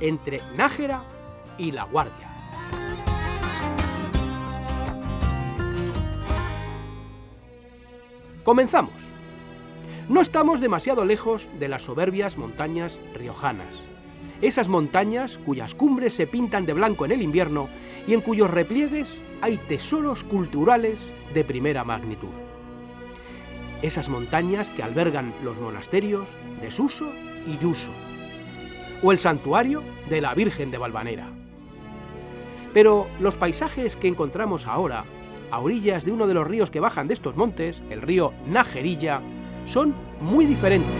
entre Nájera y La Guardia. Comenzamos. No estamos demasiado lejos de las soberbias montañas riojanas. Esas montañas cuyas cumbres se pintan de blanco en el invierno y en cuyos repliegues hay tesoros culturales de primera magnitud. Esas montañas que albergan los monasterios de Suso y Yuso, o el santuario de la Virgen de Valvanera. Pero los paisajes que encontramos ahora, a orillas de uno de los ríos que bajan de estos montes, el río Najerilla, son muy diferentes.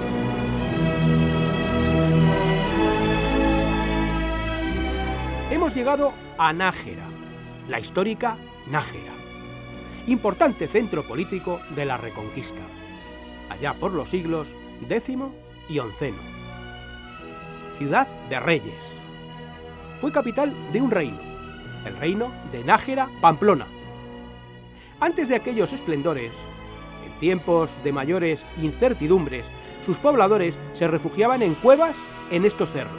Hemos llegado a Nájera, la histórica Nájera, importante centro político de la Reconquista, allá por los siglos X y XI. Ciudad de reyes. Fue capital de un reino, el reino de Nájera-Pamplona. Antes de aquellos esplendores, en tiempos de mayores incertidumbres, sus pobladores se refugiaban en cuevas en estos cerros.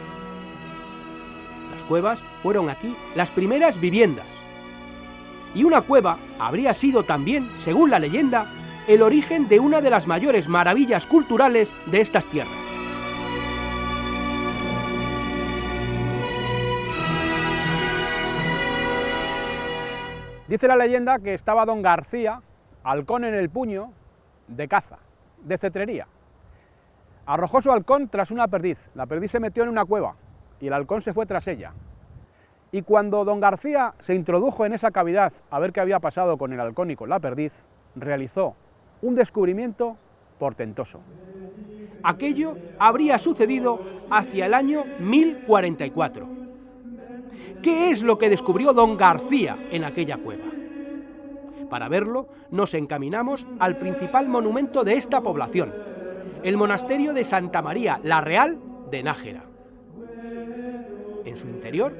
Las cuevas fueron aquí las primeras viviendas. Y una cueva habría sido también, según la leyenda, el origen de una de las mayores maravillas culturales de estas tierras. Dice la leyenda que estaba don García, halcón en el puño, de caza, de cetrería. Arrojó su halcón tras una perdiz. La perdiz se metió en una cueva y el halcón se fue tras ella. Y cuando don García se introdujo en esa cavidad a ver qué había pasado con el halcón y con la perdiz, realizó un descubrimiento portentoso. Aquello habría sucedido hacia el año 1044. ¿Qué es lo que descubrió don García en aquella cueva? Para verlo, nos encaminamos al principal monumento de esta población, el monasterio de Santa María la Real de Nájera. En su interior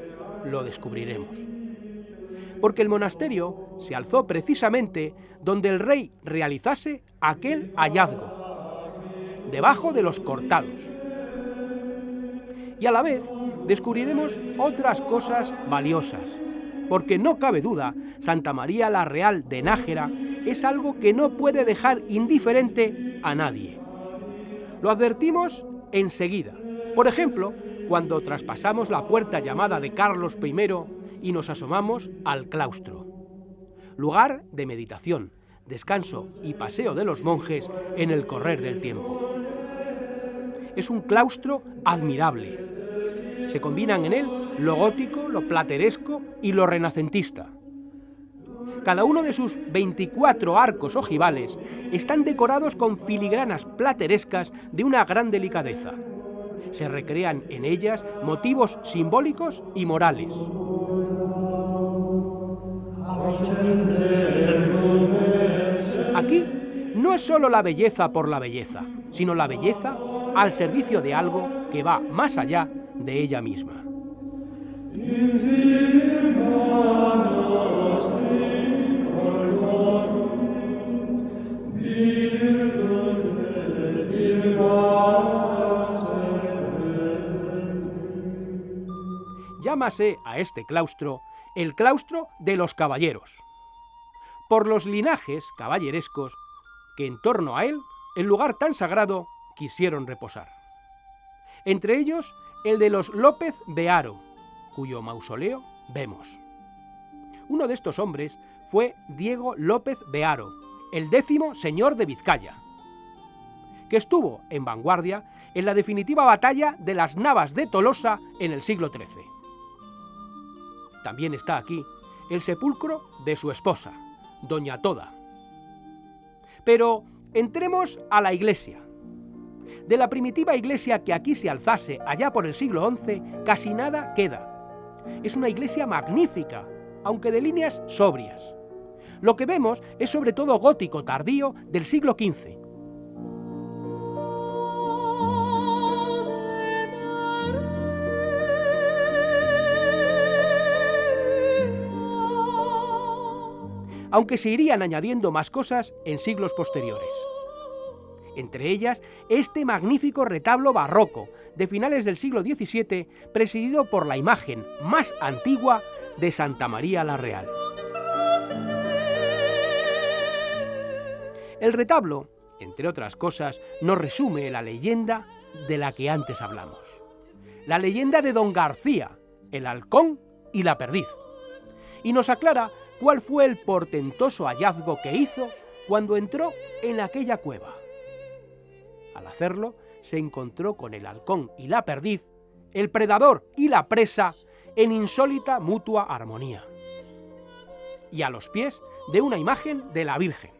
lo descubriremos. Porque el monasterio se alzó precisamente donde el rey realizase aquel hallazgo, debajo de los cortados. Y a la vez descubriremos otras cosas valiosas, porque no cabe duda, Santa María la Real de Nájera es algo que no puede dejar indiferente a nadie. Lo advertimos enseguida. Por ejemplo, cuando traspasamos la puerta llamada de Carlos I y nos asomamos al claustro. Lugar de meditación, descanso y paseo de los monjes en el correr del tiempo. Es un claustro admirable. Se combinan en él lo gótico, lo plateresco y lo renacentista. Cada uno de sus 24 arcos ojivales están decorados con filigranas platerescas de una gran delicadeza. Se recrean en ellas motivos simbólicos y morales. Aquí no es solo la belleza por la belleza, sino la belleza al servicio de algo que va más allá de ella misma. Llámase a este claustro el claustro de los caballeros, por los linajes caballerescos que en torno a él, en lugar tan sagrado, quisieron reposar. Entre ellos, el de los López de Haro, cuyo mausoleo vemos. Uno de estos hombres fue Diego López de Haro, el 10º señor de Vizcaya, que estuvo en vanguardia en la definitiva batalla de las Navas de Tolosa en el siglo XIII. También está aquí el sepulcro de su esposa, doña Toda. Pero entremos a la iglesia. De la primitiva iglesia que aquí se alzase allá por el siglo XI, casi nada queda. Es una iglesia magnífica, aunque de líneas sobrias. Lo que vemos es sobre todo gótico tardío del siglo XV. Aunque se irían añadiendo más cosas en siglos posteriores. entre ellas este magnífico retablo barroco de finales del siglo XVII, presidido por la imagen más antigua de Santa María la Real. El retablo, entre otras cosas, nos resume la leyenda de la que antes hablamos. La leyenda de Don García, el halcón y la perdiz. Y nos aclara cuál fue el portentoso hallazgo que hizo cuando entró en aquella cueva. Al hacerlo, se encontró con el halcón y la perdiz, el predador y la presa, en insólita mutua armonía. Y a los pies de una imagen de la Virgen.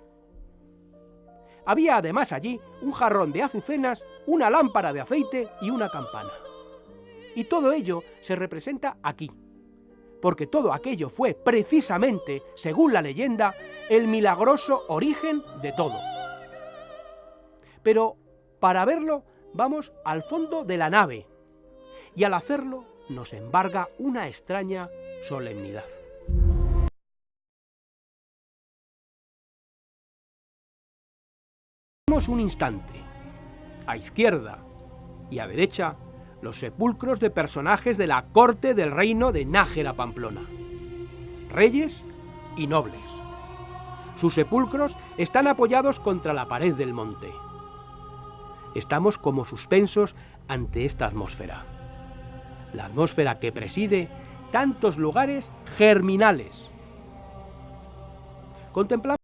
Había además allí un jarrón de azucenas, una lámpara de aceite y una campana. Y todo ello se representa aquí, porque todo aquello fue precisamente, según la leyenda, el milagroso origen de todo. Pero para verlo vamos al fondo de la nave, y al hacerlo nos embarga una extraña solemnidad. Vemos un instante, a izquierda y a derecha, los sepulcros de personajes de la corte del reino de Nájera Pamplona, reyes y nobles. Sus sepulcros están apoyados contra la pared del monte. Estamos como suspensos ante esta atmósfera, la atmósfera que preside tantos lugares germinales. Contemplamos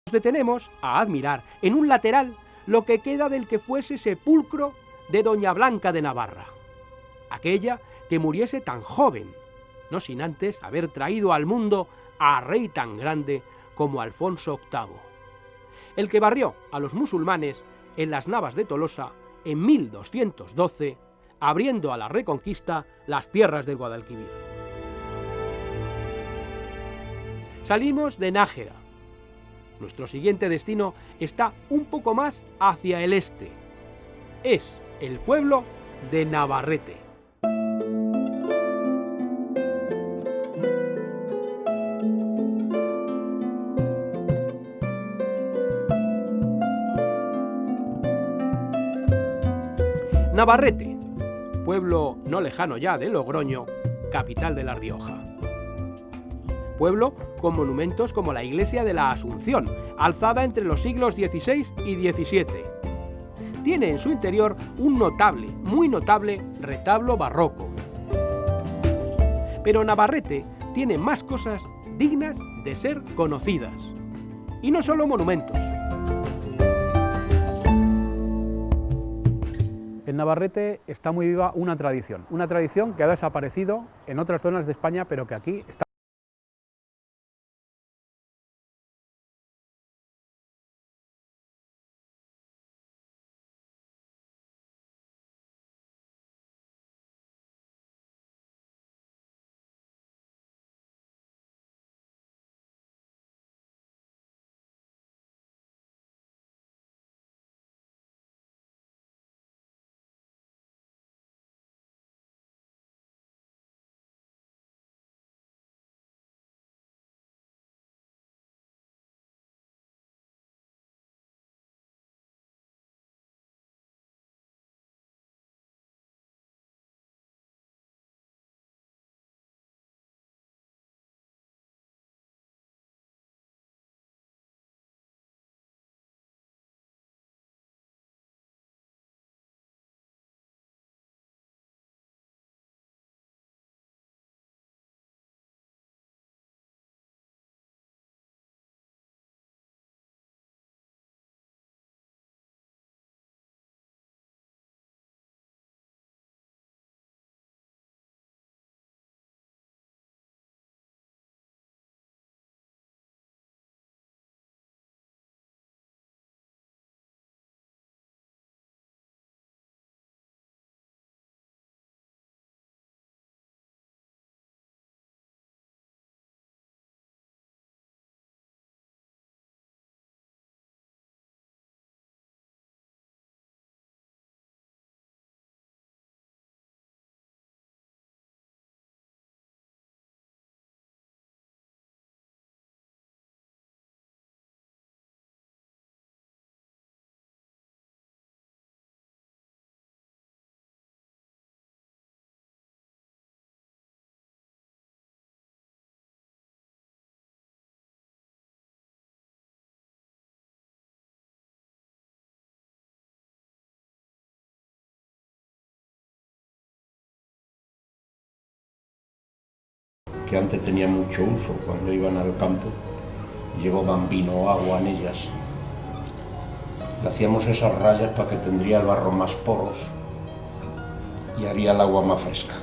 nos detenemos a admirar en un lateral lo que queda del que fuese sepulcro de Doña Blanca de Navarra, aquella que muriese tan joven, no sin antes haber traído al mundo a rey tan grande como Alfonso VIII, el que barrió a los musulmanes en las Navas de Tolosa en 1212, abriendo a la Reconquista las tierras del Guadalquivir. Salimos de Nájera. Nuestro siguiente destino está un poco más hacia el este. Es el pueblo de Navarrete. Navarrete, pueblo no lejano ya de Logroño, capital de La Rioja. Pueblo con monumentos como la iglesia de la Asunción, alzada entre los siglos XVI y XVII. Tiene en su interior un notable, muy notable, retablo barroco. Pero Navarrete tiene más cosas dignas de ser conocidas. Y no solo monumentos. En Navarrete está muy viva una tradición que ha desaparecido en otras zonas de España, pero que aquí está que antes tenían mucho uso cuando iban al campo, llevaban vino o agua en ellas. Le hacíamos esas rayas para que tendría el barro más poros y haría el agua más fresca.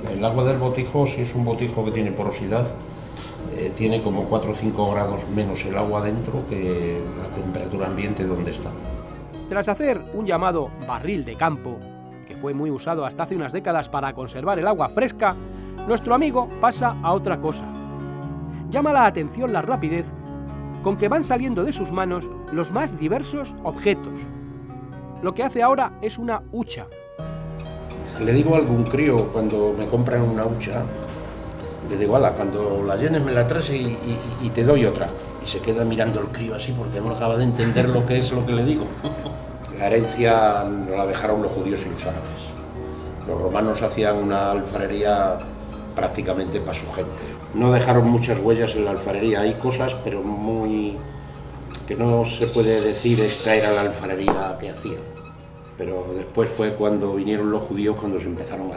El agua del botijo, si es un botijo que tiene porosidad, tiene como 4 o 5 grados menos el agua dentro que la temperatura ambiente donde está. Tras hacer un llamado barril de campo, que fue muy usado hasta hace unas décadas para conservar el agua fresca, nuestro amigo pasa a otra cosa. Llama la atención la rapidez con que van saliendo de sus manos los más diversos objetos. Lo que hace ahora es una hucha. Le digo a algún crío cuando me compran una hucha, le digo, ala, cuando la llenes me la traes y te doy otra. Y se queda mirando el crío así porque no acaba de entender lo que es lo que le digo. La herencia la dejaron los judíos y los árabes. Los romanos hacían una alfarería prácticamente para su gente. No dejaron muchas huellas en la alfarería. Hay cosas, pero muy... que no se puede decir esta era la alfarería que hacían. Pero después fue cuando vinieron los judíos cuando se empezaron a...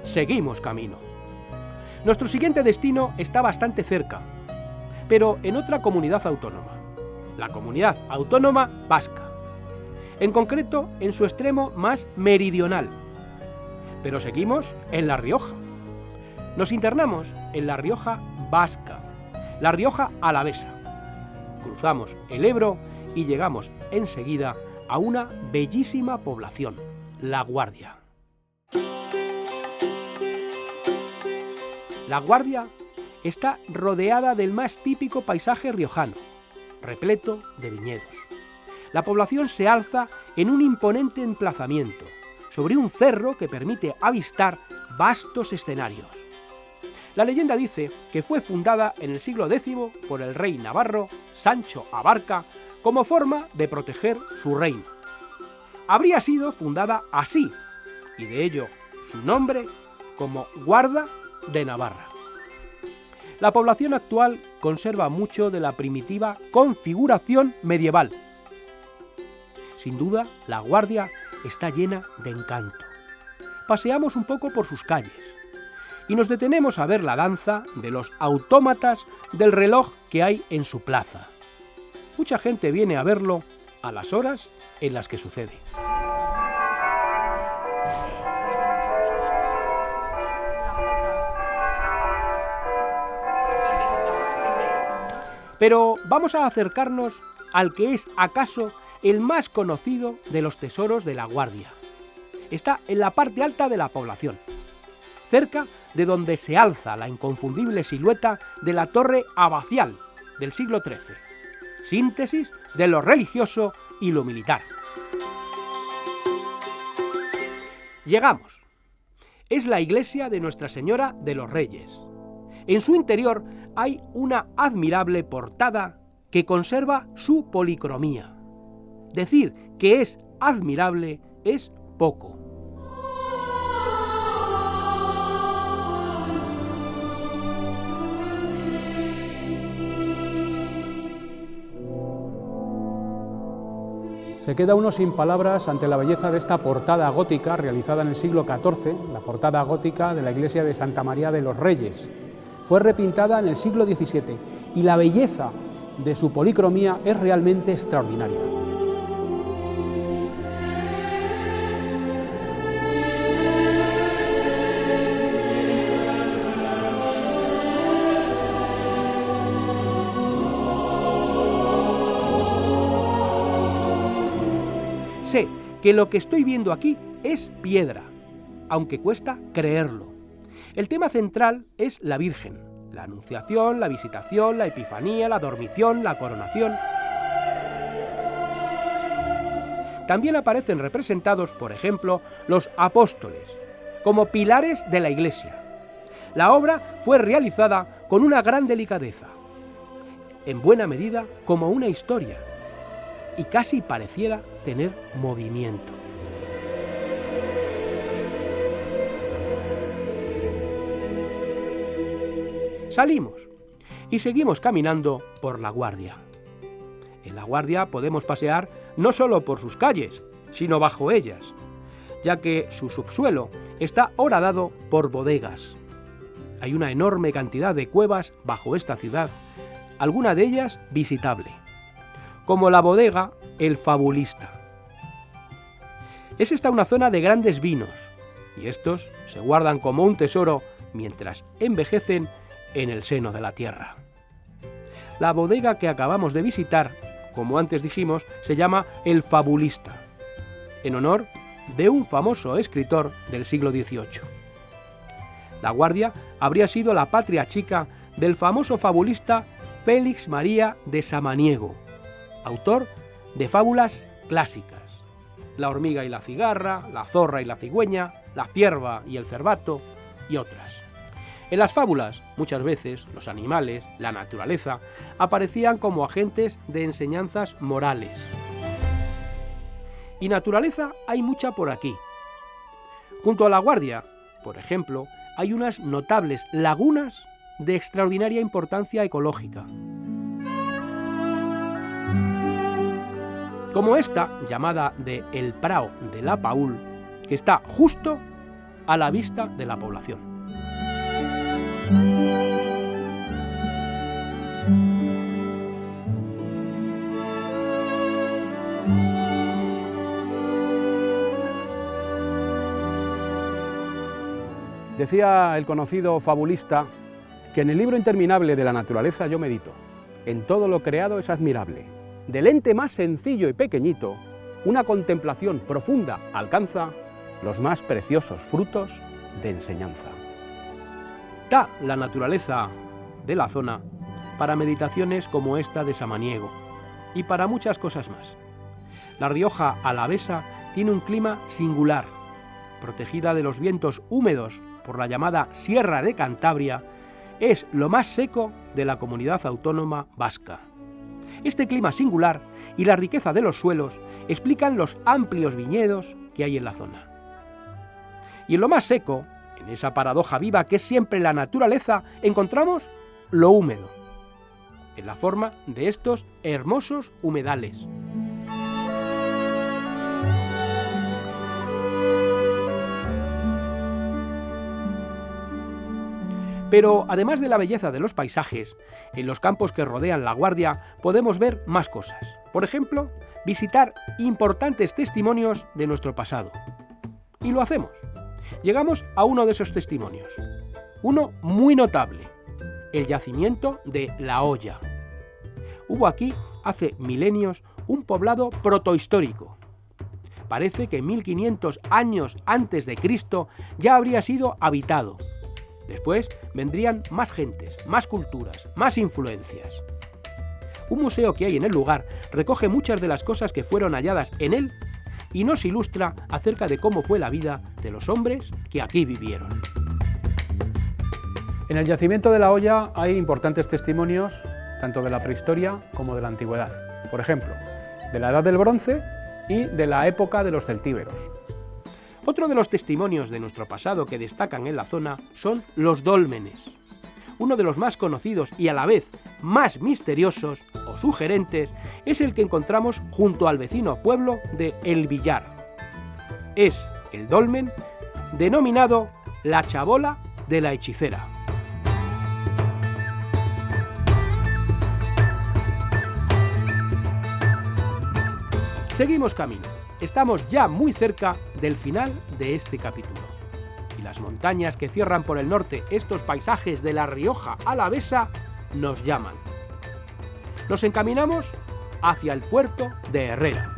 Seguimos camino. Nuestro siguiente destino está bastante cerca, pero en otra comunidad autónoma, la Comunidad Autónoma Vasca, en concreto en su extremo más meridional. Pero seguimos en La Rioja. Nos internamos en La Rioja Vasca, La Rioja Alavesa. Cruzamos el Ebro y llegamos enseguida a una bellísima población, La Guardia. La Guardia está rodeada del más típico paisaje riojano, repleto de viñedos. La población se alza en un imponente emplazamiento, sobre un cerro que permite avistar vastos escenarios. La leyenda dice que fue fundada en el siglo X por el rey navarro Sancho Abarca como forma de proteger su reino. Habría sido fundada así, y de ello su nombre como Guarda de Navarra. La población actual conserva mucho de la primitiva configuración medieval. Sin duda, La Guardia está llena de encanto. Paseamos un poco por sus calles y nos detenemos a ver la danza de los autómatas del reloj que hay en su plaza. Mucha gente viene a verlo a las horas en las que sucede. Pero vamos a acercarnos al que es acaso el más conocido de los tesoros de La Guardia. Está en la parte alta de la población, cerca de donde se alza la inconfundible silueta de la torre abacial del siglo XIII, síntesis de lo religioso y lo militar. Llegamos. Es la iglesia de Nuestra Señora de los Reyes. En su interior hay una admirable portada que conserva su policromía. Decir que es admirable es poco. Se queda uno sin palabras ante la belleza de esta portada gótica realizada en el siglo XIV, la portada gótica de la iglesia de Santa María de los Reyes. Fue repintada en el siglo XVII y la belleza de su policromía es realmente extraordinaria. Sé que lo que estoy viendo aquí es piedra, aunque cuesta creerlo. El tema central es la Virgen, la Anunciación, la Visitación, la Epifanía, la Dormición, la Coronación. También aparecen representados, por ejemplo, los apóstoles, como pilares de la Iglesia. La obra fue realizada con una gran delicadeza, en buena medida como una historia, y casi pareciera tener movimiento. Salimos y seguimos caminando por La Guardia. En La Guardia podemos pasear no solo por sus calles, sino bajo ellas, ya que su subsuelo está horadado por bodegas. Hay una enorme cantidad de cuevas bajo esta ciudad, alguna de ellas visitable, como la bodega El Fabulista. Es esta una zona de grandes vinos, y estos se guardan como un tesoro mientras envejecen en el seno de la tierra. La bodega que acabamos de visitar, como antes dijimos, se llama El Fabulista, en honor de un famoso escritor del siglo XVIII. La Guardia habría sido la patria chica del famoso fabulista Félix María de Samaniego, autor de fábulas clásicas: La hormiga y la cigarra, La zorra y la cigüeña, La cierva y el cervato y otras. En las fábulas, muchas veces, los animales, la naturaleza, aparecían como agentes de enseñanzas morales. Y naturaleza hay mucha por aquí. Junto a La Guardia, por ejemplo, hay unas notables lagunas de extraordinaria importancia ecológica, como esta, llamada de El Prao de la Paúl, que está justo a la vista de la población. Decía el conocido fabulista que en el libro interminable de la naturaleza yo medito: en todo lo creado es admirable. Del ente más sencillo y pequeñito, una contemplación profunda alcanza los más preciosos frutos de enseñanza. Da la naturaleza de la zona para meditaciones como esta de Samaniego y para muchas cosas más. La Rioja Alavesa tiene un clima singular, protegida de los vientos húmedos por la llamada Sierra de Cantabria. Es lo más seco de la comunidad autónoma vasca. Este clima singular y la riqueza de los suelos explican los amplios viñedos que hay en la zona. Y en lo más seco, en esa paradoja viva que es siempre la naturaleza, encontramos lo húmedo, en la forma de estos hermosos humedales. Pero además de la belleza de los paisajes, en los campos que rodean La Guardia podemos ver más cosas. Por ejemplo, visitar importantes testimonios de nuestro pasado. Y lo hacemos. Llegamos a uno de esos testimonios. Uno muy notable: el yacimiento de La Hoya. Hubo aquí, hace milenios, un poblado protohistórico. Parece que 1500 años antes de Cristo ya habría sido habitado. Después vendrían más gentes, más culturas, más influencias. Un museo que hay en el lugar recoge muchas de las cosas que fueron halladas en él y nos ilustra acerca de cómo fue la vida de los hombres que aquí vivieron. En el yacimiento de La Hoya hay importantes testimonios tanto de la prehistoria como de la antigüedad. Por ejemplo, de la Edad del Bronce y de la época de los celtíberos. Otro de los testimonios de nuestro pasado que destacan en la zona son los dólmenes. Uno de los más conocidos y a la vez más misteriosos o sugerentes es el que encontramos junto al vecino pueblo de El Villar. Es el dolmen denominado la Chabola de la Hechicera. Seguimos camino. Estamos ya muy cerca del final de este capítulo. Y las montañas que cierran por el norte estos paisajes de La Rioja Alavesa nos llaman. Nos encaminamos hacia el puerto de Herrera.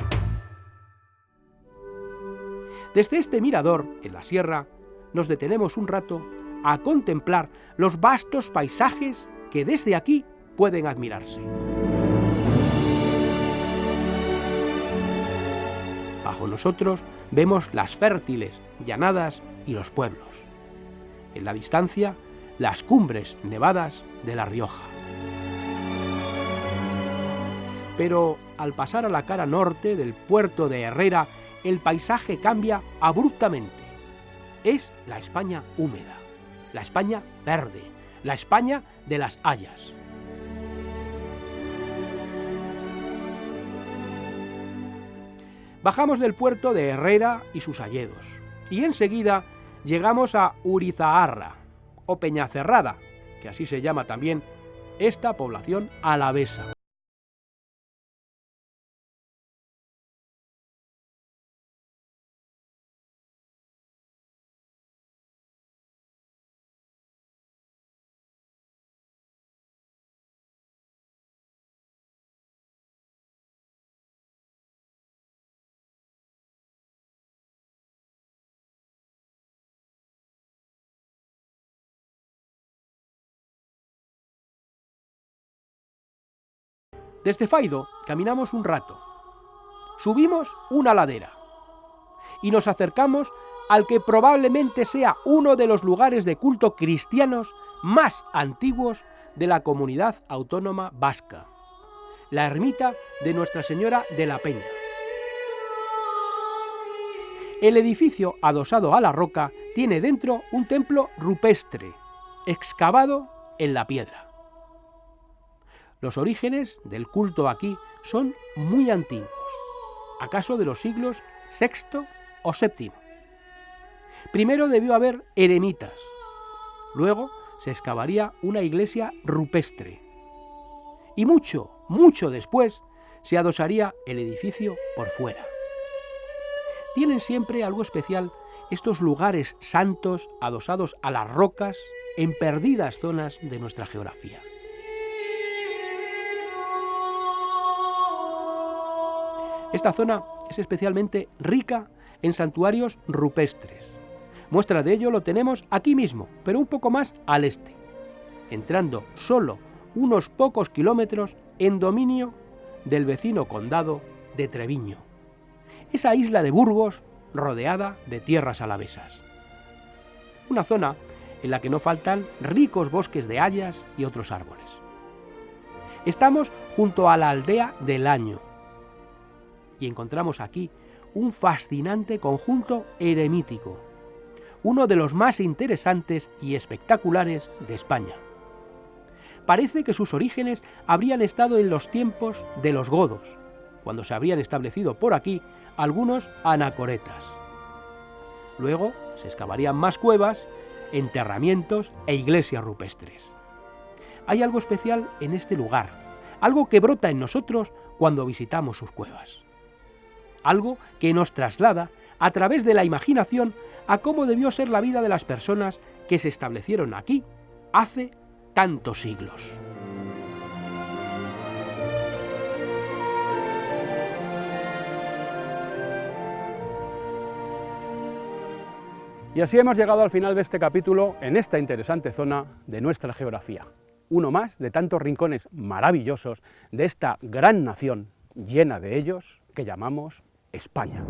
Desde este mirador, en la sierra, nos detenemos un rato a contemplar los vastos paisajes que desde aquí pueden admirarse. Bajo nosotros vemos las fértiles llanadas y los pueblos. En la distancia, las cumbres nevadas de La Rioja. Pero al pasar a la cara norte del puerto de Herrera, el paisaje cambia abruptamente. Es la España húmeda, la España verde, la España de las hayas. Bajamos del puerto de Herrera y sus hayedos, y enseguida llegamos a Urizaharra, o Peñacerrada, que así se llama también esta población alavesa. Desde Faido caminamos un rato, subimos una ladera y nos acercamos al que probablemente sea uno de los lugares de culto cristianos más antiguos de la comunidad autónoma vasca, la ermita de Nuestra Señora de la Peña. El edificio adosado a la roca tiene dentro un templo rupestre, excavado en la piedra. Los orígenes del culto aquí son muy antiguos, acaso de los siglos VI o VII. Primero debió haber eremitas, luego se excavaría una iglesia rupestre y mucho después se adosaría el edificio por fuera. Tienen siempre algo especial estos lugares santos adosados a las rocas en perdidas zonas de nuestra geografía. Esta zona es especialmente rica en santuarios rupestres. Muestra de ello lo tenemos aquí mismo, pero un poco más al este, entrando solo unos pocos kilómetros en dominio del vecino condado de Treviño, esa isla de Burgos rodeada de tierras alavesas. Una zona en la que no faltan ricos bosques de hayas y otros árboles. Estamos junto a la aldea del Año, y encontramos aquí un fascinante conjunto eremítico, uno de los más interesantes y espectaculares de España. Parece que sus orígenes habrían estado en los tiempos de los godos, cuando se habrían establecido por aquí algunos anacoretas. Luego se excavarían más cuevas, enterramientos e iglesias rupestres. Hay algo especial en este lugar, algo que brota en nosotros cuando visitamos sus cuevas. Algo que nos traslada, a través de la imaginación, a cómo debió ser la vida de las personas que se establecieron aquí hace tantos siglos. Y así hemos llegado al final de este capítulo en esta interesante zona de nuestra geografía. Uno más de tantos rincones maravillosos de esta gran nación llena de ellos que llamamos España.